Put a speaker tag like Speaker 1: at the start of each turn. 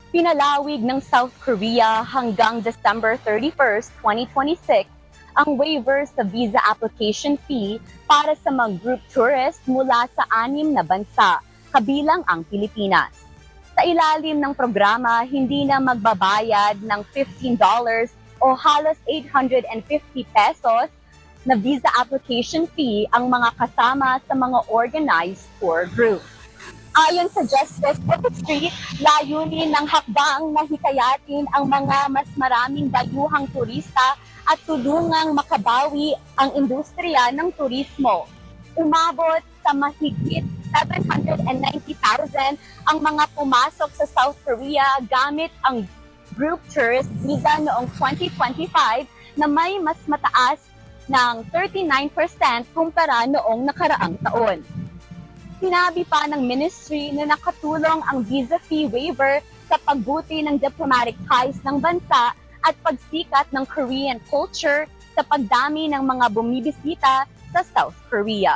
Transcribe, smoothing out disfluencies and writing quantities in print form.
Speaker 1: Pinalawig ng South Korea hanggang December 31, 2026 ang waiver sa visa application fee para sa mga group tourist mula sa 6 na bansa, kabilang ang Pilipinas. Sa ilalim ng programa, hindi na magbabayad ng $15 o halos 850 pesos na visa application fee ang mga kasama sa mga organized tour group. Ayon sa Justice Secretary, layunin ng hakbang na hikayatin ang mga mas maraming dayuhang turista at tulungang makabawi ang industriya ng turismo. Umabot sa mahigit 790,000 ang mga pumasok sa South Korea gamit ang group tourist visa noong 2025 na may mas mataas ng 39% kumpara noong nakaraang taon. Sinabi pa ng ministry na nakatulong ang visa fee waiver sa pagbuti ng diplomatic ties ng bansa at pagsikat ng Korean culture sa pagdami ng mga bumibisita sa South Korea.